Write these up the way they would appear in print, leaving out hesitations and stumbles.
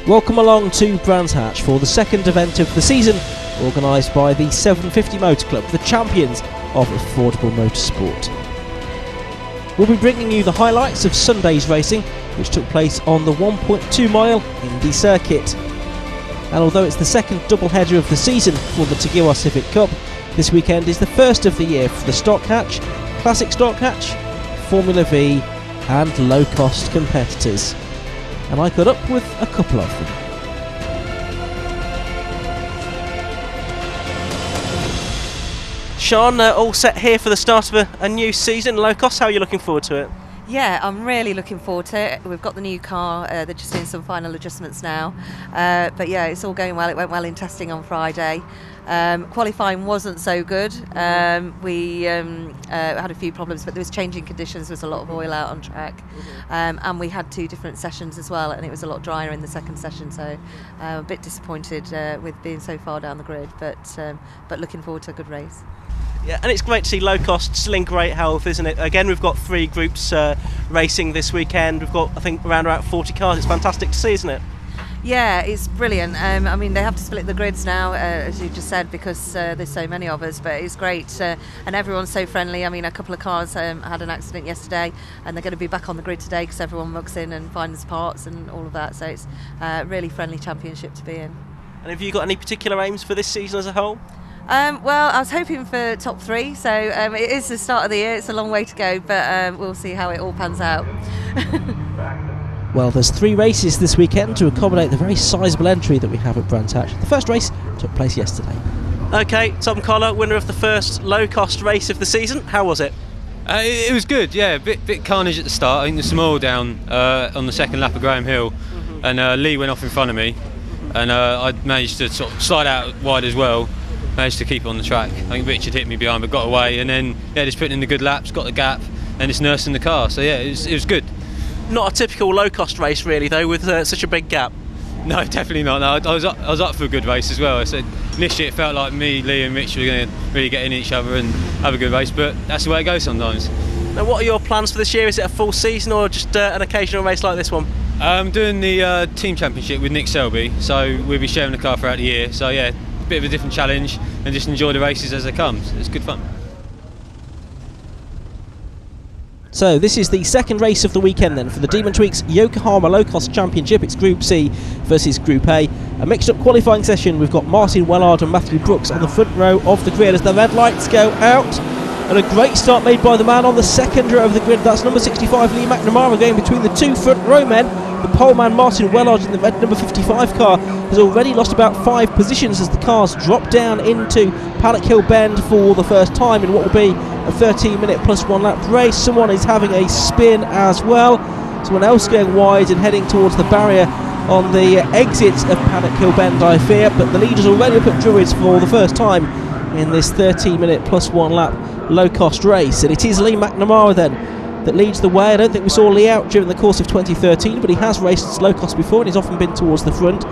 Welcome along to Brands Hatch for the second event of the season, organised by the 750 Motor Club, the champions of affordable motorsport. We'll be bringing you the highlights of Sunday's racing, which took place on the 1.2 mile Indy circuit. And although it's the second double-header of the season for the Togiwa Civic Cup, this weekend is the first of the year for the Stock Hatch, Classic Stock Hatch, Formula V and low-cost competitors. And I got up with a couple of them. Sean, all set here for the start of a new season. Low cost, how are you looking forward to it? Yeah, I'm really looking forward to it. We've got the new car, they're just doing some final adjustments now. But yeah, it's all going well. It went well in testing on Friday. Qualifying wasn't so good. We had a few problems, but there was changing conditions. There was a lot of oil out on track. And we had two different sessions as well, and it was a lot drier in the second session, so a bit disappointed with being so far down the grid, but looking forward to a good race. Yeah, and it's great to see low cost still in great health, isn't it? Again, we've got three groups racing this weekend. We've got, I think, around about 40 cars. It's fantastic to see, isn't it? Yeah, it's brilliant. I mean, they have to split the grids now, as you just said, because there's so many of us, but it's great. And everyone's so friendly. I mean, a couple of cars had an accident yesterday, and they're going to be back on the grid today because everyone mugs in and finds parts and all of that. So it's a really friendly championship to be in. And have you got any particular aims for this season as a whole? Well, I was hoping for top three, so it is the start of the year. It's a long way to go, but we'll see how it all pans out. Well, there's three races this weekend to accommodate the very sizable entry that we have at Brands Hatch. The first race took place yesterday. Okay, Tom Collar, winner of the first low-cost race of the season. How was it? It was good, yeah. A bit carnage at the start. I think there's some oil down on the second lap of Graham Hill, and Lee went off in front of me, and I managed to sort of slide out wide as well. Managed to keep it on the track. I think Richard hit me behind but got away, and then just putting in the good laps, got the gap, and just nursing the car. So yeah, it was good. Not a typical low-cost race really though, with such a big gap. No, definitely not. No, I was up for a good race as well. I said initially it felt like me, Lee and Rich were going to really get in each other and have a good race, but that's the way it goes sometimes. Now, what are your plans for this year? Is it a full season or just an occasional race like this one? I'm doing the team championship with Nick Selby, so we'll be sharing the car throughout the year. So yeah, a bit of a different challenge and just enjoy the races as they come. It's good fun. So this is the second race of the weekend then for the Demon Tweeks Yokohama Locost Championship. It's Group C versus Group A. A mixed up qualifying session. We've got Martin Wellard and Matthew Brooks on the front row of the grid as the red lights go out. And a great start made by the man on the second row of the grid. That's number 65 Lee McNamara going between the two front row men. The pole man Martin Wellard in the red number 55 car has already lost about 5 positions as the cars drop down into Paddock Hill Bend for the first time in what will be a 13-minute plus 1 lap race. Someone is having a spin as well. Someone else going wide and heading towards the barrier on the exit of Paddock Hill Bend, I fear. But the leaders already up at Druids for the first time in this 13-minute plus 1 lap low-cost race. And it is Lee McNamara then that leads the way. I don't think we saw Lee out during the course of 2013, but he has raced low cost before and he's often been towards the front.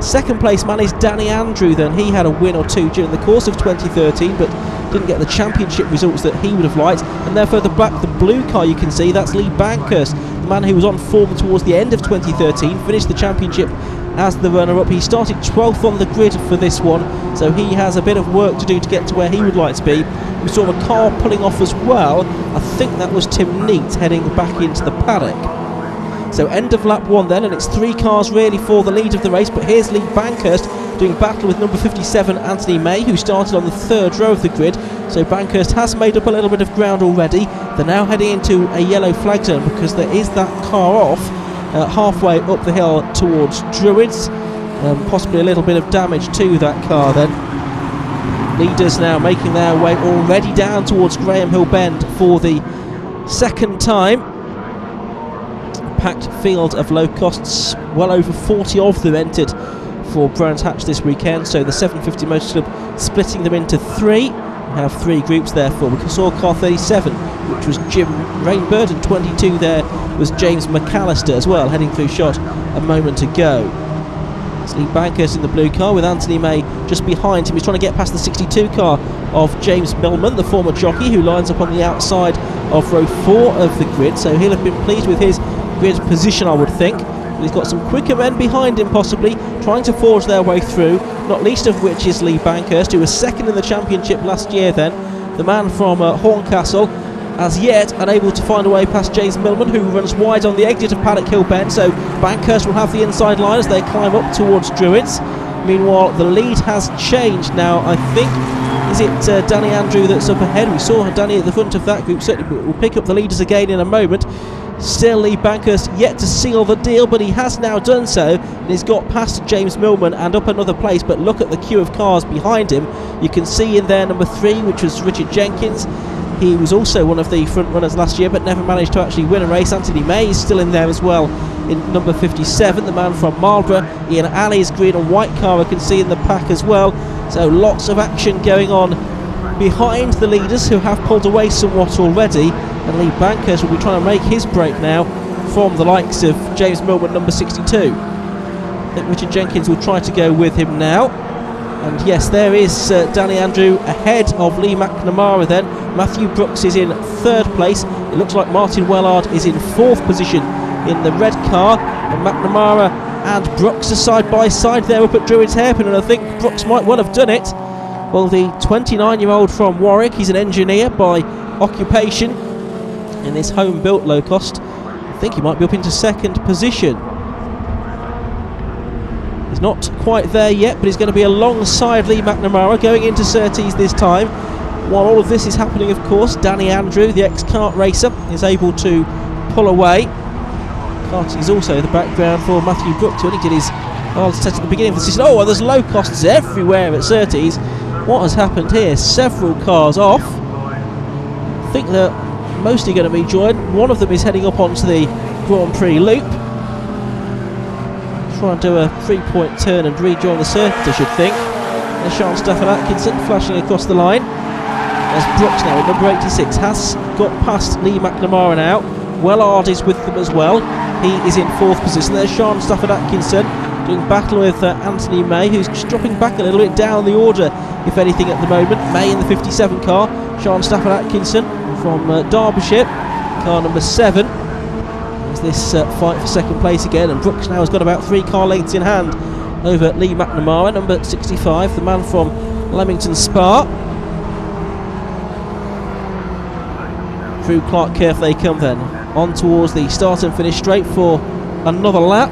Second place man is Danny Andrew then. He had a win or two during the course of 2013, but didn't get the championship results that he would have liked. And therefore the blue car you can see, that's Lee Bankhurst, the man who was on form towards the end of 2013, finished the championship as the runner-up. He started 12th on the grid for this one, so he has a bit of work to do to get to where he would like to be. We saw a car pulling off as well. I think that was Tim Neat heading back into the paddock. So end of lap 1 then, and it's 3 cars really for the lead of the race, but here's Lee Bankhurst doing battle with number 57 Anthony May, who started on the third row of the grid. So Bankhurst has made up a little bit of ground already. They're now heading into a yellow flag zone because there is that car off halfway up the hill towards Druids. Possibly a little bit of damage to that car then. Leaders now making their way already down towards Graham Hill Bend for the second time. Packed field of low costs, well over 40 of them entered for Brands Hatch this weekend, so the 750 Motor Club splitting them into 3. We have 3 groups therefore. We saw car 37, which was Jim Rainbird, and 22 there was James McAllister as well, heading through shot a moment ago. It's Lee Bankhurst in the blue car with Anthony May just behind him. He's trying to get past the 62 car of James Millman, the former jockey, who lines up on the outside of row 4 of the grid, so he'll have been pleased with his grid position, I would think. But he's got some quicker men behind him possibly, trying to forge their way through, not least of which is Lee Bankhurst, who was second in the championship last year then. The man from Horncastle, as yet unable to find a way past James Millman, who runs wide on the exit of Paddock Hill Bend, so Bankhurst will have the inside line as they climb up towards Druids. Meanwhile, the lead has changed now, I think. Is it Danny Andrew that's up ahead? We saw Danny at the front of that group, certainly will pick up the leaders again in a moment. Still Lee Bankhurst yet to seal the deal, but he has now done so, and he's got past James Millman and up another place. But look at the queue of cars behind him. You can see in there number 3, which was Richard Jenkins. He was also one of the front runners last year, but never managed to actually win a race. Anthony May is still in there as well in number 57, the man from Marlborough. Ian Alley's green and white car I can see in the pack as well. So lots of action going on behind the leaders, who have pulled away somewhat already. And Lee Bankhurst will be trying to make his break now from the likes of James Millman, number 62. I think Richard Jenkins will try to go with him now. And yes, there is Danny Andrew ahead of Lee McNamara then. Matthew Brooks is in 3rd place. It looks like Martin Wellard is in 4th position in the red car. And McNamara and Brooks are side by side there up at Druids Hairpin, and I think Brooks might well have done it. Well, the 29-year-old from Warwick, he's an engineer by occupation in this home-built low cost. I think he might be up into 2nd position. He's not quite there yet, but he's going to be alongside Lee McNamara going into Surtees this time. While all of this is happening, of course, Danny Andrew, the ex-kart racer, is able to pull away. Karting is also the background for Matthew Brooks when he did his set at the beginning of the season. Oh, there's low costs everywhere at Surtees. What has happened here? Several cars off. I think they're mostly going to be joined. One of them is heading up onto the Grand Prix loop. Try and do a 3-point turn and rejoin the circuit, I should think. There's Sean Stafford Atkinson flashing across the line. As Brooks now, number 86, has got past Lee McNamara now. Wellard is with them as well. He is in 4th position. There's Sean Stafford Atkinson doing battle with Anthony May, who's just dropping back a little bit down the order, if anything, at the moment. May in the 57 car. Sean Stafford Atkinson from Derbyshire, car number 7. There's this fight for 2nd place again, and Brooks now has got about 3 car lengths in hand over Lee McNamara, number 65, the man from Leamington Spa. Through Clarkcurth they come then, on towards the start and finish straight for another lap.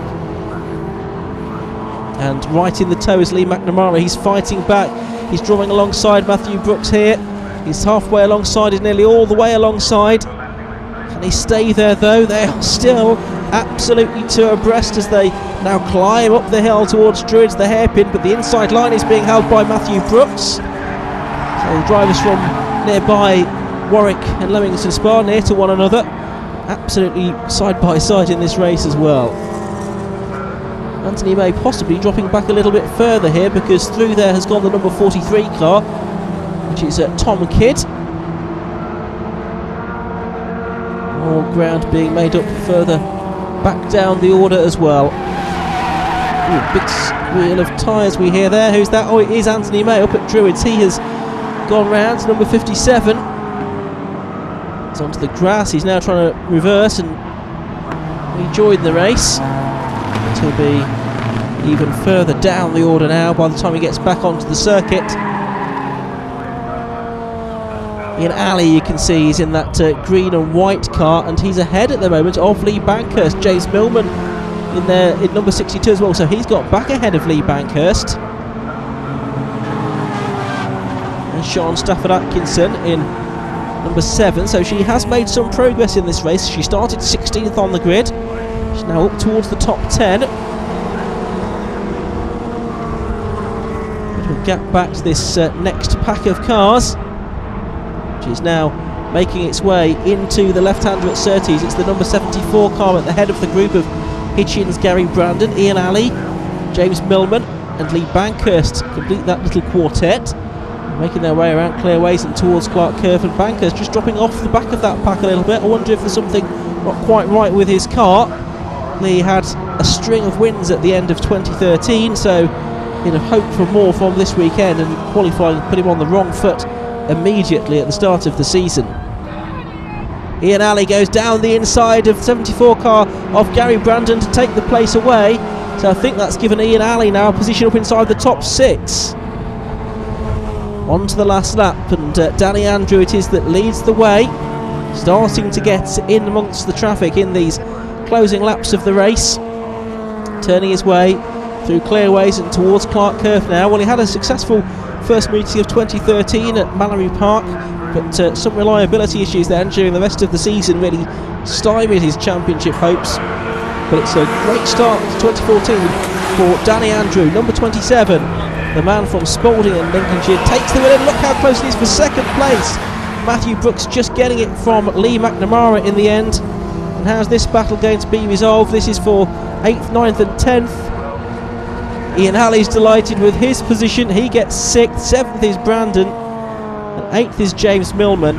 And right in the toe is Lee McNamara. He's fighting back. He's drawing alongside Matthew Brooks here. He's halfway alongside, he's nearly all the way alongside. Can he stay there though? They are still absolutely two abreast as they now climb up the hill towards Druids, the hairpin, but the inside line is being held by Matthew Brooks. So the drivers from nearby Warwick and Leamington Spa near to one another, absolutely side by side in this race as well. Anthony May possibly dropping back a little bit further here, because through there has gone the number 43 car, which is Tom Kidd. More ground being made up further back down the order as well. Ooh, big squeal of tyres we hear there. Who's that? Oh, it is Anthony May up at Druids. He has gone round, number 57. He's onto the grass. He's now trying to reverse and rejoin the race. But he'll be even further down the order now by the time he gets back onto the circuit. Ian Alley, you can see, is in that green and white car, and he's ahead at the moment of Lee Bankhurst. James Millman in there in number 62 as well, so he's got back ahead of Lee Bankhurst. And Sean Stafford Atkinson in number 7, so she has made some progress in this race. She started 16th on the grid. She's now up towards the top 10. We'll get back to this next pack of cars, which is now making its way into the left-hander at Surtees. It's the number 74 car at the head of the group of Hitchins, Gary Brandon, Ian Alley, James Millman and Lee Bankhurst complete that little quartet, making their way around Clearways and towards Clarkcurth, and Bankhurst just dropping off the back of that pack a little bit. I wonder if there's something not quite right with his car. Lee had a string of wins at the end of 2013, so he'd have hoped for more from this weekend, and qualifying put him on the wrong foot immediately at the start of the season. Ian Alley goes down the inside of 74 car of Gary Brandon to take the place away. So I think that's given Ian Alley now a position up inside the top 6. On to the last lap, and Danny Andrew it is that leads the way, starting to get in amongst the traffic in these closing laps of the race, turning his way through clearways and towards Clark Curve now. Well, he had a successful first meeting of 2013 at Mallory Park, but some reliability issues then during the rest of the season really stymied his championship hopes. But it's a great start to 2014 for Danny Andrew, number 27, the man from Spalding in Lincolnshire, takes the win, and look how close it is for second place. Matthew Brooks just getting it from Lee McNamara in the end. And how's this battle going to be resolved? This is for 8th, 9th and 10th. Ian Alley's delighted with his position. He gets 6th, 7th is Brandon, and 8th is James Millman.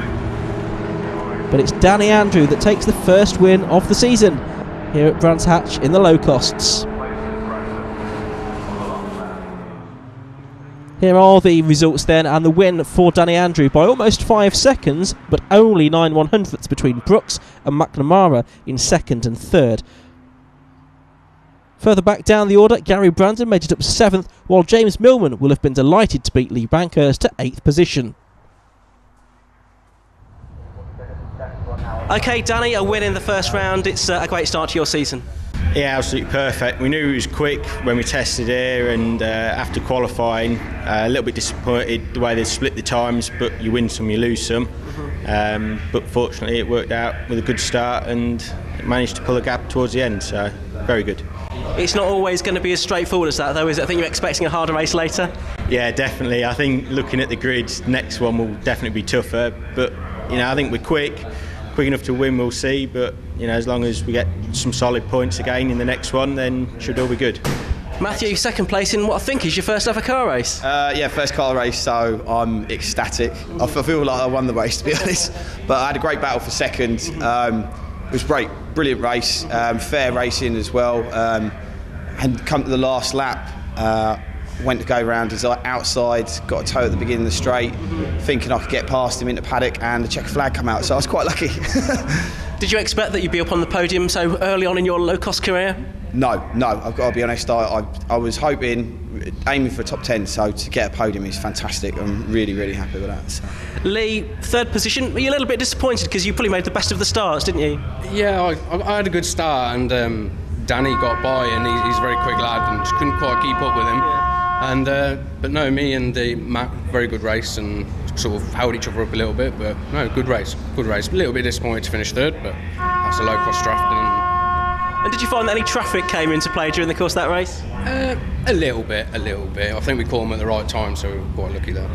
But it's Danny Andrew that takes the first win of the season here at Brands Hatch in the Low Costs. Here are the results then, and the win for Danny Andrew by almost 5 seconds, but only 9 100ths between Brooks and McNamara in 2nd and 3rd. Further back down the order, Gary Brandon made it up to 7th, while James Millman will have been delighted to beat Lee Bankhurst to 8th position. OK, Danny, a win in the first round. It's a great start to your season. Yeah, absolutely perfect. We knew it was quick when we tested here, and after qualifying, a little bit disappointed the way they split the times, but you win some, you lose some. But fortunately it worked out with a good start, and it managed to pull a gap towards the end, so very good. It's not always going to be as straightforward as that, though, is it? I think you're expecting a harder race later. Yeah, definitely. I think looking at the grid, next one will definitely be tougher, but I think we're quick enough to win, we'll see, but as long as we get some solid points again in the next one, then should all be good. Matthew, second place in what I think is your first ever car race. Yeah, first car race, so I'm ecstatic. I feel like I won the race, to be honest, but I had a great battle for second. It was great, brilliant race, fair racing as well, and come to the last lap, went to go round his outside, got a tow at the beginning of the straight, thinking I could get past him into paddock, and the checker flag come out, so I was quite lucky. Did you expect that you'd be up on the podium so early on in your low-cost career? No, I've got to be honest, I was hoping, aiming for top 10, so to get a podium is fantastic. I'm really, really happy with that. So. Lee, 3rd position. Were you a little bit disappointed because you probably made the best of the starts, didn't you? Yeah, I had a good start, and Danny got by, and he's a very quick lad, and just couldn't quite keep up with him. Yeah. And but no, me and Matt, very good race, and sort of held each other up a little bit. But no, good race. A little bit disappointed to finish 3rd, but that's a low cost draft. And did you find that any traffic came into play during the course of that race? A little bit. I think we caught them at the right time, so we were quite lucky there.